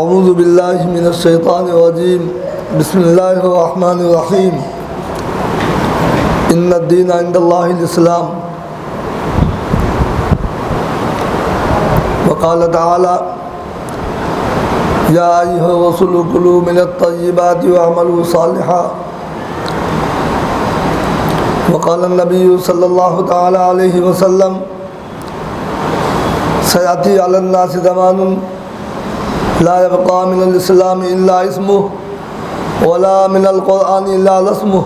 اعوذ باللہ من الشیطان الرجیم بسم اللہ الرحمن الرحیم ان الدین عند اللہ الاسلام وقال تعالی یا ایھا الرسل کلوا من الطیبات واعملوا صالحا وقال النبی صلی اللہ تعالی علیہ وسلم سیأتی علی الناس زمان لا يبقى من الإسلام إلا اسمه ولا من القرآن إلا رسمه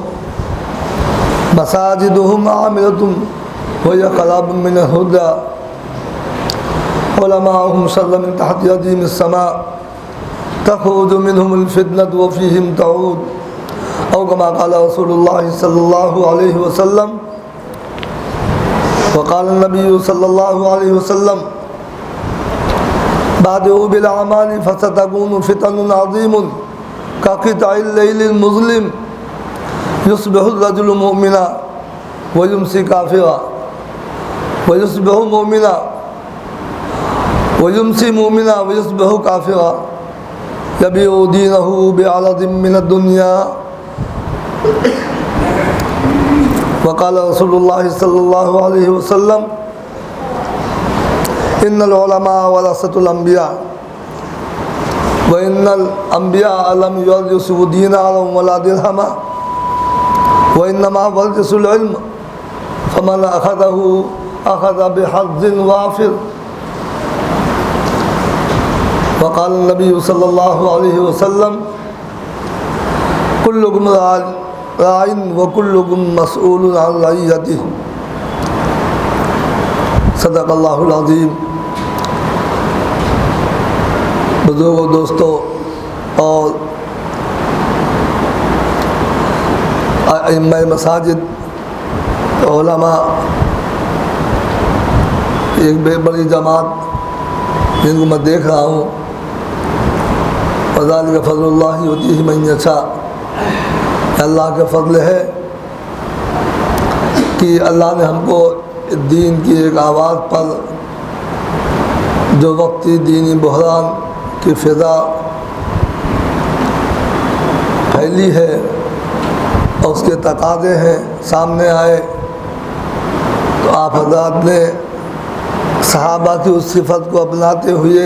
مساجدهم عامرة وهي خراب من الهدى علماؤهم شر من تحت يدهم السماء تخرج منهم الفتنة وفيهم تعود أو كما قال رسول الله صلى الله عليه وسلم وقال النبي صلى الله عليه وسلم بادئوا بالأعمال فستكون فتن عظيم كقطع الليل المظلم يصبح الرجل مؤمنا ويمسي كافرا ويصبح مؤمنا ويمسي مؤمنا ويصبح كافرا يبيع دينه بعرض من الدنيا وقال رسول الله صلى الله عليه وسلم ان العلماء ورثة الانبیاء وان الانبیاء لم يورثوا دینارا ولا درہما وانما ورثوا العلم فمن اخذه اخذ بحظ وافر وقال النبي صلى الله عليه وسلم كلكم راع وكلكم مسؤول عن رعيته صدق اللہ العظیم۔ بزرگوں، دوستوں اور ائمہ مساجد، علماء، ایک بے بڑی جماعت جن کو میں دیکھ رہا ہوں، وذالک فضل اللہ یؤتیہ من یشاء، اللہ کا فضل ہے کہ اللہ نے ہم کو دین کی ایک آواز پر جو وقتی دینی بحران کی فضا پھیلی ہے اور اس کے تقاضے ہیں سامنے آئے، تو آپ حضرات نے صحابہ کی اس صفت کو اپناتے ہوئے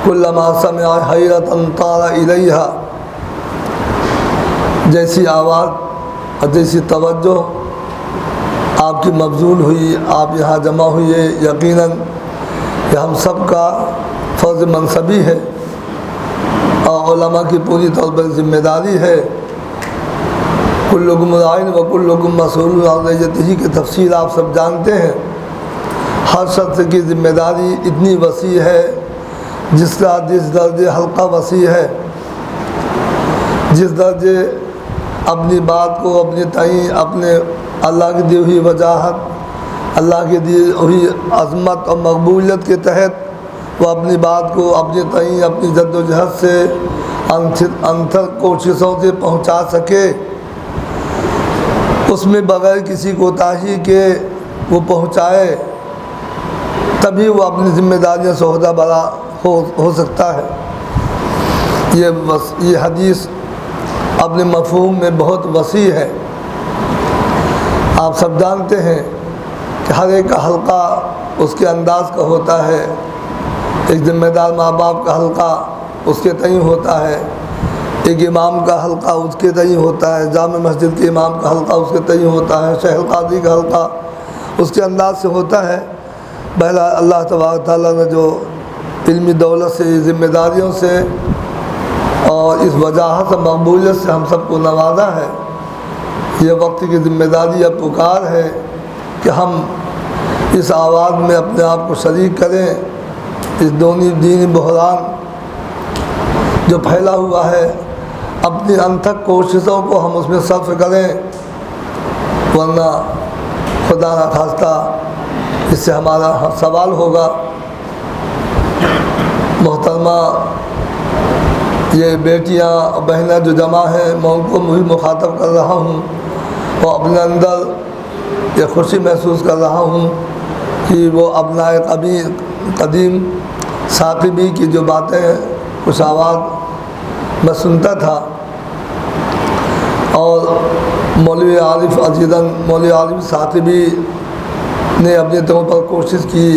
کلما سمع حیرۃ طار الیہا، جیسی آواز اور جیسی توجہ آپ کی مبذول ہوئی، آپ یہاں جمع ہوئے، یقیناً کہ ہم سب کا فرض منصبی ہے اور علماء کی پوری طور پر ذمہ داری ہے۔ کلکم راع وکلکم مسئول عن رعیتہ کی تفصیل آپ سب جانتے ہیں۔ ہر شخص کی ذمہ داری اتنی وسیع ہے، جس درجے حلقہ وسیع ہے، جس درجے اپنی بات کو اپنی تعین، اپنے اللہ کی دی ہوئی وجاہت، اللہ کی دی ہوئی عظمت اور مقبولیت کے تحت وہ اپنی بات کو اپنی تعین، اپنی جد و جہد سے انتر کوششوں سے پہنچا سکے، اس میں بغیر کسی کوتاہی کے وہ پہنچائے، تبھی وہ اپنی ذمہ داریوں سے عہدہ برا ہو سکتا ہے۔ یہ حدیث اپنے مفہوم میں بہت وسیع ہے۔ آپ سب جانتے ہیں کہ ہر ایک کا حلقہ اس کے انداز کا ہوتا ہے، ایک ذمہ دار ماں باپ کا حلقہ اس کے تئیں ہوتا ہے، ایک امام کا حلقہ اس کے تئیں ہوتا ہے، جامع مسجد کے امام کا حلقہ اس کے تئیں ہوتا ہے، شیخ القاضی کا حلقہ اس کے انداز سے ہوتا ہے۔ بہرحال اللہ تبارک تعالیٰ نے جو علمی دولت سے، ذمہ داریوں سے اور اس وجاہت سے، مقبولیت سے ہم سب کو نوازا ہے، یہ وقت کی ذمہ داری یا پکار ہے کہ ہم اس آواز میں اپنے آپ کو شریک کریں۔ اس دینی بحران جو پھیلا ہوا ہے، اپنی انتھک کوششوں کو ہم اس میں صرف کریں، ورنہ خدا نخواستہ اس سے ہمارا سوال ہوگا۔ محترمہ، یہ بیٹیاں اور بہنیں جو جمع ہیں، میں ان کو بھی مخاطب کر رہا ہوں اور اپنے اندر یہ خوشی محسوس کر رہا ہوں کہ وہ ابنائے قدیم ثاقبی کی جو باتیں کچھ آواز میں سنتا تھا، اور مولوی عارف عزیزاً مولوی عارف ثاقبی نے اپنے طور پر کوشش کی،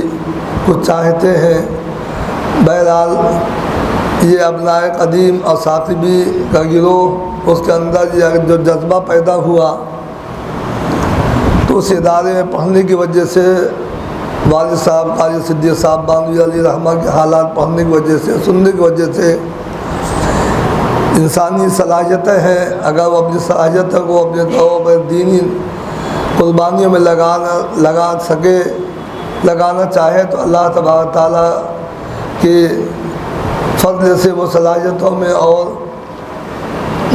کچھ چاہتے ہیں۔ بہرحال یہ ابناء قدیم اور ثاقبی کا گروہ، اس کے اندر یہ جو جذبہ پیدا ہوا، تو اس ادارے میں پڑھنے کی وجہ سے والد صاحب قاری صدیق صاحب بانوی علیہ رحمہ کے حالات پڑھنے کی وجہ سے، سننے کی وجہ سے انسانی صلاحیتیں ہیں، اگر وہ اپنی صلاحیتوں کو اپنے طور پر دینی قربانیوں میں لگانا چاہے تو اللہ تبارک تعالیٰ کے فضل سے وہ صلاحیتوں میں اور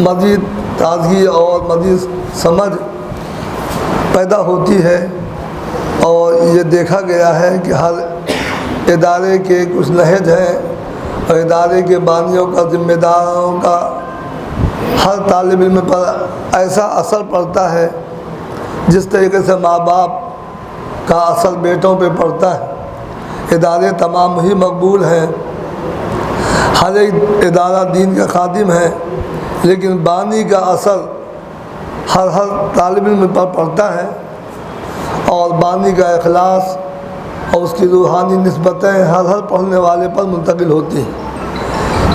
مزید تازگی اور مزید سمجھ پیدا ہوتی ہے۔ اور یہ دیکھا گیا ہے کہ ہر ادارے کے کچھ نہج ہیں، اور ادارے کے بانیوں کا، ذمہ داروں کا ہر طالب علم پر ایسا اثر پڑتا ہے جس طریقے سے ماں باپ کا اثر بیٹوں پہ پڑتا ہے۔ ادارے تمام ہی مقبول ہیں، ہر ایک ادارہ دین کا خادم ہے، لیکن بانی کا اثر ہر طالب علم پر پڑتا ہے، اور بانی کا اخلاص اور اس کی روحانی نسبتیں ہر پڑھنے والے پر منتقل ہوتی ہیں۔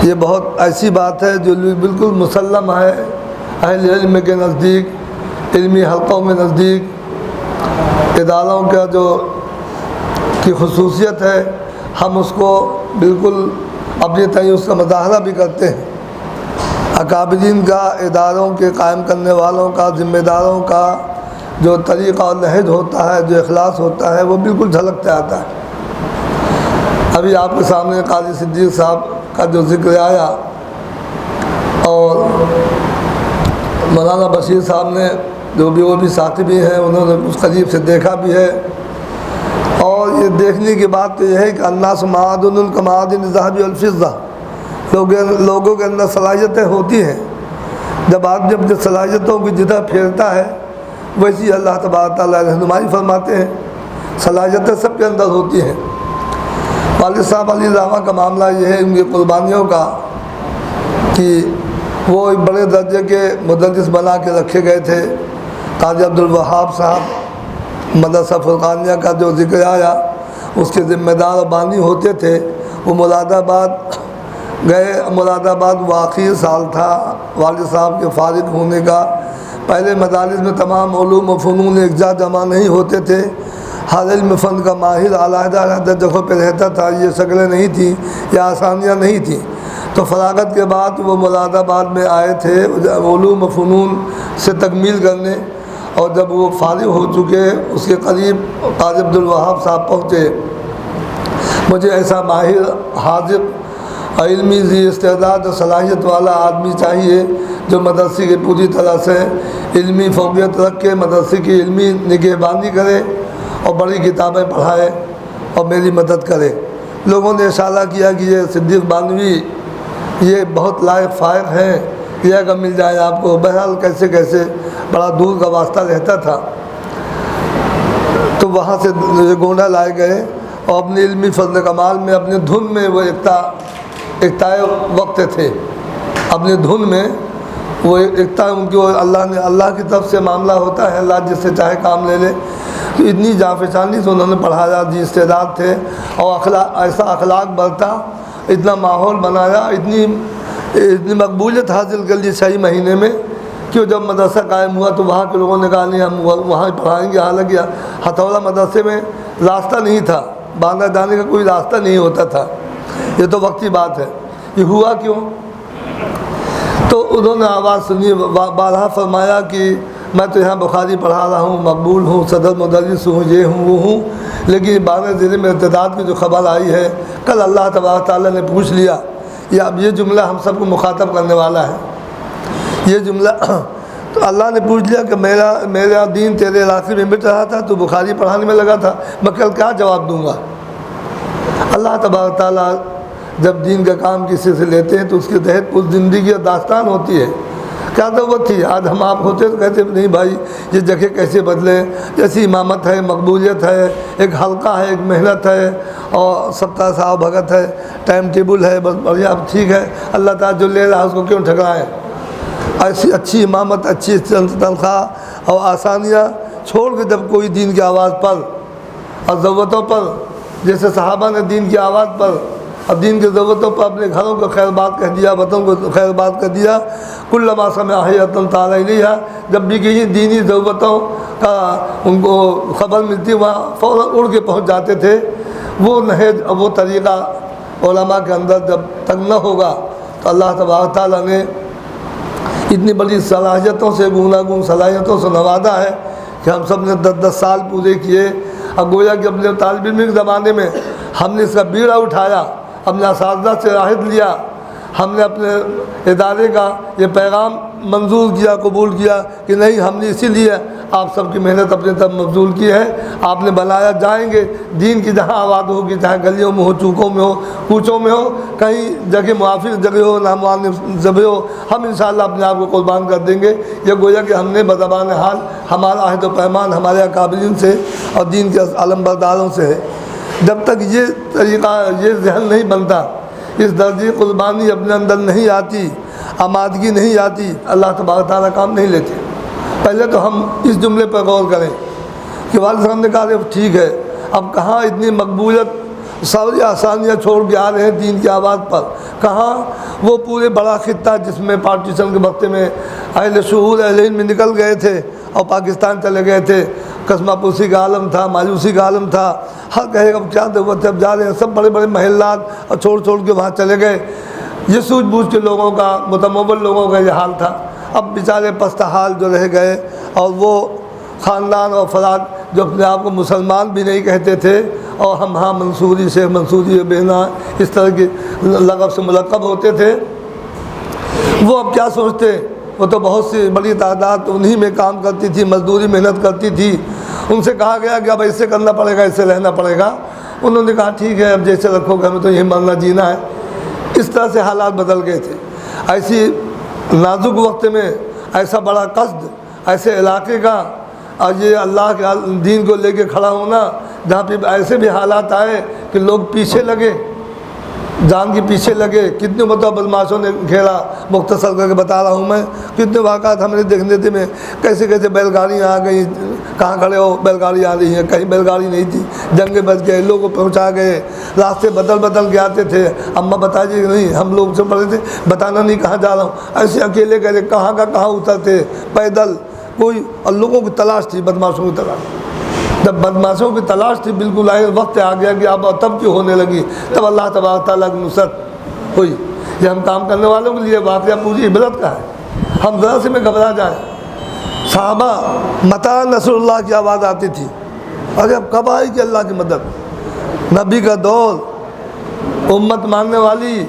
یہ بہت ایسی بات ہے جو بالکل مسلم ہے اہل علم کے نزدیک، علمی حلقوں میں نزدیک۔ اداروں کا جو کی خصوصیت ہے، ہم اس کو بالکل اپنی طرح اس کا مظاہرہ بھی کرتے ہیں۔ اکابرین کا، اداروں کے قائم کرنے والوں کا، ذمہ داروں کا جو طریقہ اور نہج ہوتا ہے، جو اخلاص ہوتا ہے، وہ بالکل جھلکتے آتا ہے۔ ابھی آپ کے سامنے قاضی صدیق صاحب کا جو ذکر آیا، اور مولانا بشیر صاحب نے جو بھی وہ بھی ثاقبی ہیں، انہوں نے اس قریب سے دیکھا بھی ہے۔ اور یہ دیکھنے کی بات تو یہ ہے کہ الناس معادن کمعادن الذهب والفضة، لوگوں کے اندر صلاحیتیں ہوتی ہیں، جب آدمی اپنی صلاحیتوں کی جدہ پھیرتا ہے، ویسی اللہ تبارک تعالیٰ رہنمائی فرماتے ہیں۔ صلاحیتیں سب کے اندر ہوتی ہیں۔ والد صاحب علی رحمہ کا معاملہ یہ ہے ان کی قربانیوں کا، کہ وہ ایک بڑے درجے کے مدرس بنا کے رکھے گئے تھے۔ قاضی عبدالوہاب صاحب مدرسہ فرقانیہ کا جو ذکر آیا، اس کے ذمہ دار و بانی ہوتے تھے۔ وہ مراد آباد گئے، مراد آباد وہ آخری سال تھا والد صاحب کے فارغ ہونے کا۔ پہلے مدارس میں تمام علوم و فنون ایک جا جمع نہیں ہوتے تھے، ہر علم فن کا ماہر علیحدہ علیحدہ جگہوں پہ رہتا تھا، یہ شکلیں نہیں تھیں، یہ آسانیاں نہیں تھیں۔ تو فراغت کے بعد وہ مراد آباد میں آئے تھے علوم و فنون سے تکمیل کرنے، اور جب وہ فارغ ہو چکے، اس کے قریب قاضی عبدالوہاب صاحب پہنچے۔ مجھے ایسا ماہر، حاذق، علمی ذی استعداد و صلاحیت والا آدمی چاہیے جو مدرسے کی پوری طرح سے علمی فوقیت رکھ کے مدرسے کی علمی نگہبانی کرے اور بڑی کتابیں پڑھائے اور میری مدد کرے۔ لوگوں نے اشارہ کیا کہ یہ صدیق بانوی یہ بہت لائق فائق ہیں، یہ اگر مل جائے آپ کو۔ بہرحال کیسے کیسے بڑا دور کا واسطہ رہتا تھا، تو وہاں سے گونڈا لائے گئے، اور اپنی علمی فضل کمال میں اپنے دھن میں وہ اقتائے وقت تھے، اپنے دھن میں وہ ایکتا ان کو اللہ کی طرف سے معاملہ ہوتا ہے، اللہ جس سے چاہے کام لے لے۔ تو اتنی جافشانی سے انہوں نے پڑھایا، جی استعداد تھے، اور ایسا اخلاق برتا، اتنا ماحول بنایا، اتنی مقبولیت حاصل کر لی 6 مہینے میں، کہ جب مدرسہ قائم ہوا تو وہاں کے لوگوں نے کہا نہیں ہم وہاں پڑھائیں گے۔ حالانکہ ہتھوڑا مدرسے میں راستہ نہیں تھا، باندھا جانے کا کوئی راستہ نہیں ہوتا تھا، یہ تو وقتی بات ہے۔ یہ ہوا کیوں؟ تو انہوں نے آواز سنی، بارہا فرمایا کہ میں تو یہاں بخاری پڑھا رہا ہوں، مقبول ہوں، صدر مدرس ہوں، یہ ہوں وہ ہوں، لیکن 12 ضلع میں ارتداد کی جو خبر آئی ہے، کل اللہ تبارک تعالیٰ نے پوچھ لیا، یا اب یہ جملہ ہم سب کو مخاطب کرنے والا ہے، یہ جملہ تو اللہ نے پوچھ لیا کہ میرا دین تیرے علاقے میں مٹ رہا تھا، تو بخاری پڑھانے میں لگا تھا، میں کل کیا جواب دوں گا؟ اللہ تبارک تعالیٰ جب دین کا کام کسی سے لیتے ہیں تو اس کے تحت کچھ زندگی اور داستان ہوتی ہے، کیا ضرورت تھی؟ آج ہم آپ ہوتے تو کہتے نہیں بھائی یہ جگہ کیسے بدلیں، جیسی امامت ہے، مقبولیت ہے، ایک حلقہ ہے، ایک محنت ہے، اور سپتاہ صاحب بھگت ہے، ٹائم ٹیبل ہے، بس بڑھیا ٹھیک ہے، اللہ تعالیٰ جو لے رہا ہے اس کو کیوں ٹھکرائیں؟ ایسی اچھی امامت، اچھی تنخواہ اور آسانیاں چھوڑ کے جب کوئی دین کی آواز پر اور ضرورتوں پر، جیسے صحابہ نے دین کی آواز پر اور دین کی ضرورتوں پر اپنے گھروں کو خیر بات کہہ دیا، وطن کو خیر بات کہہ دیا، کلما سمع حیۃ تعالی الیہا، جب بھی کہیں دینی ضرورتوں کا ان کو خبر ملتی وہاں فوراً اڑ کے پہنچ جاتے تھے۔ وہ نہج، وہ طریقہ علماء کے اندر جب تک نہ ہوگا تو اللہ تبارک تعالیٰ نے اتنی بڑی صلاحیتوں سے، گوناگون صلاحیتوں سے نوازا ہے کہ ہم سب نے 10 سال پورے کیے، اور گویا کہ اپنے طالب علم کے زمانے میں ہم نے اس کا بیڑا اٹھایا، اپنے اساتذہ سے عہد لیا، ہم نے اپنے ادارے کا یہ پیغام منظور کیا، قبول کیا کہ نہیں، ہم نے اسی لیے آپ سب کی محنت اپنے طرف مبذول کی ہے، آپ نے بنایا، جائیں گے دین کی جہاں آباد ہوگی، چاہے گلیوں میں ہو، چوکوں میں ہو، کوچوں میں ہو، کہیں جگہ موافق جگہ ہو، نامعارف جگہ ہو، ہم انشاءاللہ اپنے آپ کو قربان کر دیں گے۔ یہ گویا کہ ہم نے بزبان حال ہمارا عہد و پیمان ہمارے اکابرین سے اور دین کے علمبرداروں سے ہے۔ جب تک یہ طریقہ، یہ ذہن نہیں بنتا، اس درجے قربانی اپنے اندر نہیں آتی، آمادگی نہیں آتی، اللہ تبارک تعالیٰ کام نہیں لیتے۔ پہلے تو ہم اس جملے پر غور کریں کہ والد صاحب نے کہا کہ ٹھیک ہے، اب کہاں اتنی مقبولیت، ساری آسانیاں چھوڑ کے آ رہے ہیں دین کی آواز پر، کہاں وہ پورے بڑا خطہ جس میں پارٹیشن کے وقت میں اہل شعور، اہل علم نکل گئے تھے اور پاکستان چلے گئے تھے، قسمہ پوسی کا عالم تھا، مایوسی کا عالم تھا، ہر کہے اب کیا ضرورت ہے، اب جا رہے ہیں، سب بڑے بڑے محلات اور چھوڑ کے وہاں چلے گئے۔ یہ سوجھ بوجھ کے لوگوں کا، متمول لوگوں کا یہ حال تھا۔ اب بیچارے پست حال جو رہ گئے، اور وہ خاندان اور افراد جو اپنے آپ کو مسلمان بھی نہیں کہتے تھے، اور ہم ہاں منصوری، شیخ منصوری، بہنا، اس طرح کے لقب سے ملقب ہوتے تھے، وہ اب کیا سوچتے؟ وہ تو بہت سی بڑی تعداد انہی میں کام کرتی تھی، مزدوری محنت کرتی تھی، ان سے کہا گیا کہ اب ایسے کرنا پڑے گا، ایسے رہنا پڑے گا۔ انہوں نے کہا ٹھیک ہے، اب جیسے رکھو گے، ہمیں تو یہی مرنا جینا ہے۔ اس طرح سے حالات بدل گئے تھے۔ ایسی نازک وقت میں ایسا بڑا قصد ایسے علاقے کا، اور یہ اللہ کے دین کو لے کے کھڑا ہونا، جہاں پہ ایسے بھی حالات آئے کہ لوگ پیچھے لگے، جان کے پیچھے لگے، کتنے مرتبہ بدماشوں نے گھیرا، مختصر کر کے بتا رہا ہوں میں، کتنے واقعات ہمیں دیکھنے تھے میں، کیسے کیسے بیل گاڑیاں آ گئی، کہاں کھڑے ہو بیل گاڑی آ رہی ہے، کہیں بیل گاڑی نہیں تھی، جنگیں بچ گئے، لوگوں کو پہنچا گئے، راستے بدل کے آتے تھے، اماں بتائیے کہ نہیں، ہم لوگ سے پڑے تھے، بتانا نہیں کہاں جا رہا ہوں، ایسے اکیلے گئے، کہاں کا کہاں اترتے، پیدل کوئی، اور لوگوں کی تلاش تھی، بدماشوں کی تلاش۔ جب بدماشوں کی تلاش تھی، بالکل آئے وقت آ گیا کہ اب تب کیوں ہونے لگی، تب اللہ تبارک تعالیٰ کی نصرت ہوئی۔ یہ ہم کام کرنے والوں کے لیے واقعہ پوری عبرت کا ہے، ہم ذرا سے میں گھبرا جائیں۔ صحابہ متى نصر اللہ کی آواز آتی تھی، ارے اب کب آئے گی اللہ کی مدد؟ نبی کا دور، امت ماننے والی،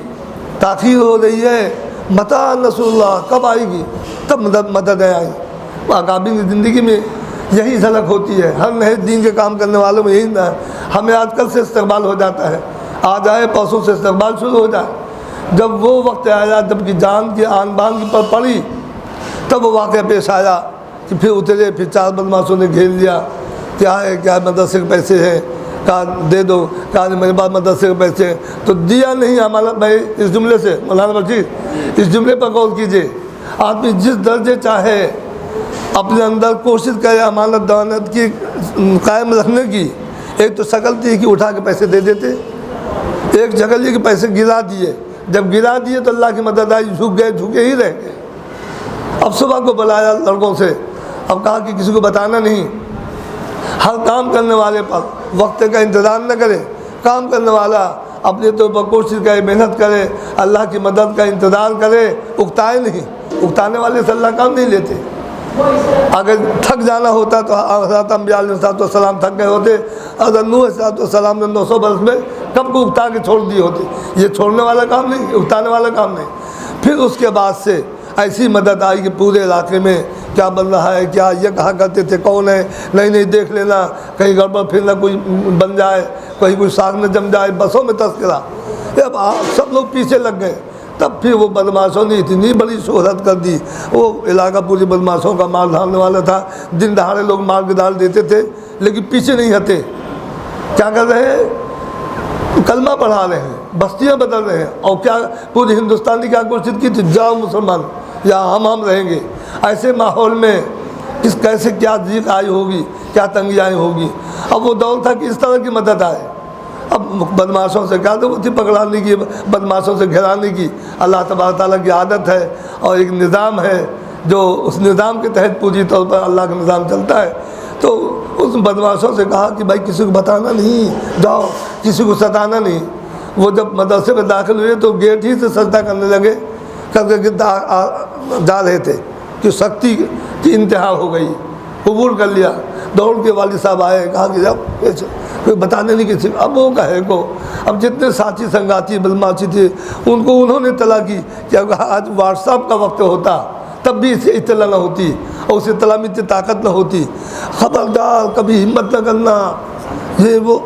تاخیر ہو رہی ہے، متى نصر اللہ، کب آئے گی؟ تب مددیں آئیں۔ اکابرین کی زندگی میں یہی جھلک ہوتی ہے، ہر نہج دین کے کام کرنے والوں میں یہی ہمیں آج کل سے استقبال ہو جاتا ہے، آج آئے پرسوں سے استقبال شروع ہو جائے۔ جب وہ وقت آیا، جب کہ جان کی آن بان کی پر پڑی، تب وہ واقعہ پیش آیا کہ پھر اترے، پھر 4 بدماشوں نے گھیر لیا، کیا ہے کیا مدرسے کے پیسے ہیں، کہا دے دو، کہا میرے پاس مدرسے کے پیسے ہیں، تو دیا نہیں ہمارا بھائی۔ اس جملے سے مولانا بشیر، اس جملے پر غور کیجئے، آدمی جس درجے چاہے اپنے اندر کوشش کرے امانت دانت کی قائم رکھنے کی، ایک تو شکل تھی کہ اٹھا کے پیسے دے دیتے، ایک شکل یہ کہ پیسے گرا دیے، جب گرا دیے تو اللہ کی مدد آئی، جھک گئے، جھکے ہی رہ گئے۔ اب صبح کو بلایا لڑکوں سے، اب کہا کہ کسی کو بتانا نہیں، ہر کام کرنے والے پر وقت کا انتظار نہ کرے، کام کرنے والا اپنے طور پر کوشش کرے، محنت کرے، اللہ کی مدد کا انتظار کرے، اکتائے نہیں، اکتانے والے سے اللہ کام نہیں لیتے۔ اگر تھک جانا ہوتا تو حضرت انبیاء علیہ السلام تھک گئے ہوتے، حضرت نوح علیہ السلام نے 900 برس میں کب کو اکتا کے چھوڑ دیے ہوتے۔ یہ چھوڑنے والا کام نہیں، اکتانے والا کام نہیں۔ پھر اس کے بعد سے ایسی مدد آئی کہ پورے علاقے میں کیا بن رہا ہے، کیا یہ کہا کرتے تھے کون ہے، نہیں دیکھ لینا، کہیں گڑبڑ پھر نہ کوئی بن جائے، کہیں کوئی ساگ نہ جم جائے، بسوں میں تذکرہ۔ اب سب لوگ پیچھے لگ گئے، تب پھر وہ بدماشوں نے اتنی بڑی شہرت کر دی، وہ علاقہ پوری بدماشوں کا مال ڈھالنے والا تھا، دن دہاڑے لوگ مال کے ڈال دیتے تھے، لیکن پیچھے نہیں ہٹے، کیا کر رہے ہیں؟ کلمہ پڑھا رہے ہیں، بستیاں بدل رہے ہیں، اور کیا پوری ہندوستان نے کیا کوشش کی تھی؟ جاؤ مسلمان، یا ہم رہیں گے۔ ایسے ماحول میں کیسے کیا ضیق آئی ہوگی، کیا تنگی آئی ہوگی۔ اب وہ دور تھا کہ اس طرح کی مدد آئے۔ اب بدماشوں سے کیا ضرورت تھی پکڑانے کی، بدماشوں سے گھرانے کی؟ اللہ تبارک تعالیٰ کی عادت ہے اور ایک نظام ہے، جو اس نظام کے تحت پوری طور پر اللہ کا نظام چلتا ہے۔ تو اس بدماشوں سے کہا کہ بھائی کسی کو بتانا نہیں، جاؤ کسی کو ستانا نہیں۔ وہ جب مدرسے میں داخل ہوئے تو گیٹ ہی سے سجدہ کرنے لگے، کر کے جا رہے تھے کہ سختی کی انتہا ہو گئی، قبول کر لیا۔ دوڑ کے والد صاحب آئے، کہا کہ جب کوئی بتانے نہیں کسی، اب وہ کہے کو، اب جتنے ساتھی سنگاتی بدماشی تھے ان کو انہوں نے اطلاع کی کہ اگر آج واٹس ایپ کا وقت ہوتا تب بھی اسے اطلاع نہ ہوتی، اور اس اطلاع میں اتنی طاقت نہ ہوتی۔ خبردار کبھی ہمت نہ کرنا، یہ وہ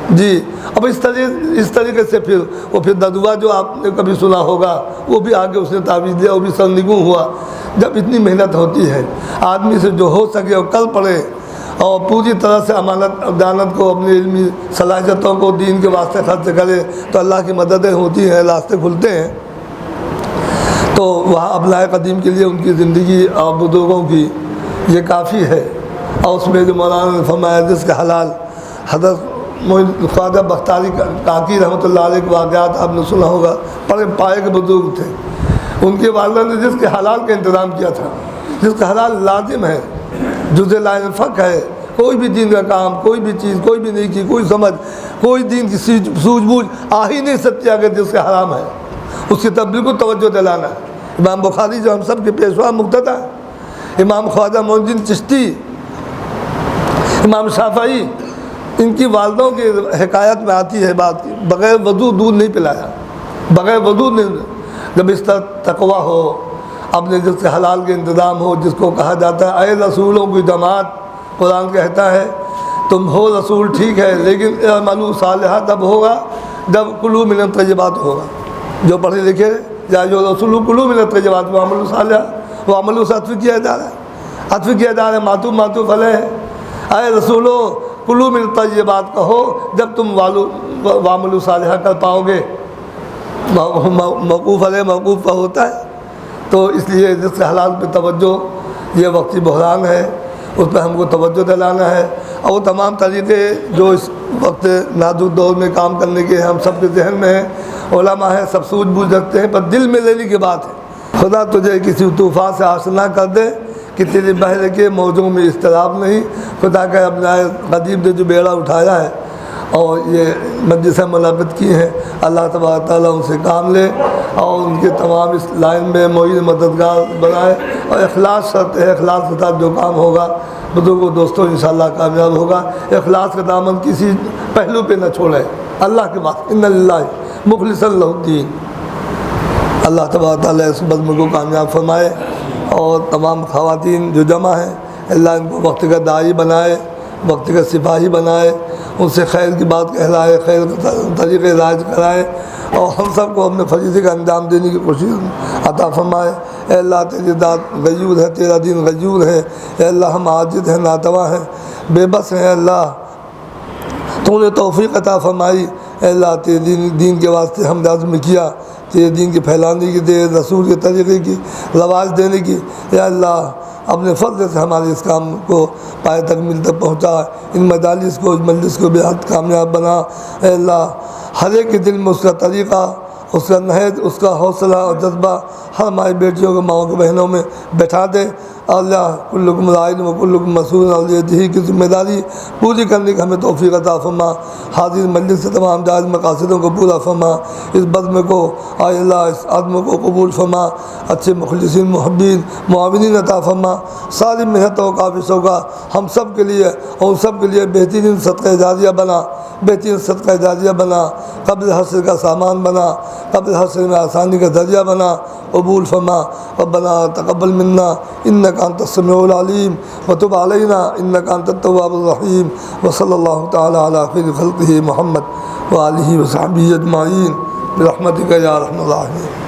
جی۔ اب اس طریقے سے پھر ندوہ جو آپ نے کبھی سنا ہوگا، وہ بھی آگے اس نے تعویذ دیا، وہ بھی سرنگوں ہوا۔ جب اتنی محنت ہوتی ہے، آدمی سے جو ہو سکے اور کل پڑے، اور پوری طرح سے امانت دیانت کو، اپنی علمی صلاحیتوں کو دین کے واسطے خرچ کرے، تو اللہ کی مددیں ہوتی ہیں، راستے کھلتے ہیں۔ تو وہاں ابنائے قدیم کے لیے ان کی زندگی اور بزرگوں کی یہ کافی ہے۔ اور اس میں جو مولانا نے فرمایا جس کے حلال، حضرت خواجہ بختیاری کاکی رحمۃ اللہ علیہ کے واقعات آپ نے سنا ہوگا، بڑے پائے کے بزرگ تھے۔ ان کے والدہ نے جس کے حلال کا انتظام کیا تھا، جس کا حلال لازم ہے، جزء لا ينفك ہے، کوئی بھی دین کا کام، کوئی بھی چیز، کوئی بھی نیکی، کوئی سمجھ، کوئی دین کی سوجھ بوجھ آ ہی نہیں سکتی اگر جس کا حرام ہے، اس کی طرف بالکل توجہ دلانا ہے۔ امام بخاری جو ہم سب کے پیشوا مقتدی، امام خواجہ معین الدین چشتی، امام شافعی، ان کی والدوں کی حکایت میں آتی ہے بات کی، بغیر وضو دودھ نہیں پلایا، بغیر وضو نہیں۔ جب اس طرح تقویٰ ہو، اپنے جس کے حلال کے انتظام ہو، جس کو کہا جاتا ہے اے رسولوں کی جماعت، قرآن کہتا ہے تم ہو رسول ٹھیک ہے، لیکن اعملوا صالحا تب ہوگا جب کلوا من الطیبات ہوگا۔ جو پڑھے لکھے یا جو رسول کلوا من الطیبات وعملوا صالحا، وہ عملوں سے عطف کیا جا رہا ہے، عطف کیا جا رہا ہے، معطوف علیہ ہے۔ اے رسولو کلوا من الطیبات کہو جب تم وعملوا صالحا کر پاؤ گے۔ موقوف علیہ موقوف کا ہوتا ہے، تو اس لیے جس کے حلال پہ توجہ، یہ وقتی بحران ہے، اس پہ ہم کو توجہ دلانا ہے۔ اور وہ تمام طریقے جو اس وقت نازک دور میں کام کرنے کے ہم سب کے ذہن میں ہیں، علماء ہیں، سب سوجھ بوجھ رکھتے ہیں، پر دل میں لینے کی بات ہے۔ خدا تجھے کسی طوفان سے آشنا کر دے کہ تیرے بحر کے موجوں میں اضطراب نہیں۔ خدا کا اپنا قدیم نے جو بیڑا اٹھایا ہے اور یہ مجلس ملابت کی ہے، اللہ تبارک تعالیٰ ان سے کام لے اور ان کے تمام اس لائن میں معین مددگار بنائے۔ اور اخلاص شرط ہے، اخلاص کے ساتھ جو کام ہوگا بزرگوں دوستوں انشاءاللہ کامیاب ہوگا۔ اخلاص کا دامن کسی پہلو پہ نہ چھوڑے، اللہ کے بعد ان للہ مخلصا لہ الدین۔ اللہ تبارک تعالیٰ اس بزم کو کامیاب فرمائے، اور تمام خواتین جو جمع ہیں اللہ ان کو وقت کا داعی بنائے، وقت کا سپاہی بنائے، ان سے خیر کی بات کہلائے، خیر کا طریقے رائج کرائے، اور ہم سب کو اپنے فریضے کا انجام دینے کی کوشش عطا فرمائے۔ اے اللہ تیری ذات غیور ہے، تیرا دین غیور ہے۔ اے اللہ ہم عاجز ہیں، ناتواں ہیں، بے بس ہیں۔ اللہ تو نے توفیق عطا فرمائی۔ اے اللہ تیرے دین کے واسطے ہم نے عزم کیا، تیرے دین کے پھیلانے کی، تیرے رسول کے طریقے کی رواج دینے کی۔ یا اللہ اپنے فضل سے ہمارے اس کام کو پائے تکمیل تک پہنچا، ان مجالس کو، اس مجلس کو بے حد کامیاب بنا۔ اے اللہ ہر ایک کے دل میں اس کا طریقہ، اس کا نہج، اس کا حوصلہ اور جذبہ ہر ہماری بیٹیوں کو، ماؤں کو، بہنوں میں بیٹھا دے۔ اللہ کلکم رائن و کلکم مسئول، اور یہی کی ذمہ داری پوری کرنے کا ہمیں توفیق عطا فرما۔ حاضر مجلس سے تمام جائز مقاصدوں کو پورا فرما، اس بزم کو اے اللہ اس عزم کو قبول فرما، اچھے مخلصین محبین معاونین عطا فرما۔ ساری محنتوں کاوشوں کا ہم سب کے لیے اور ان سب کے لیے بہترین صدقہ جاریہ بنا، بہترین صدقہ جاریہ بنا، قبل حشر کا سامان بنا، قبل حشر میں آسانی کا ذریعہ بنا، قبول فرما۔ ربنا تقبل منا انک انت السمیع العلیم وتب علینا انک انت التواب الرحیم، وصلی اللہ تعالی علی خیر خلقہ محمد وآلہ وصحبہ اجمعین برحمتک یا ارحم الراحمین۔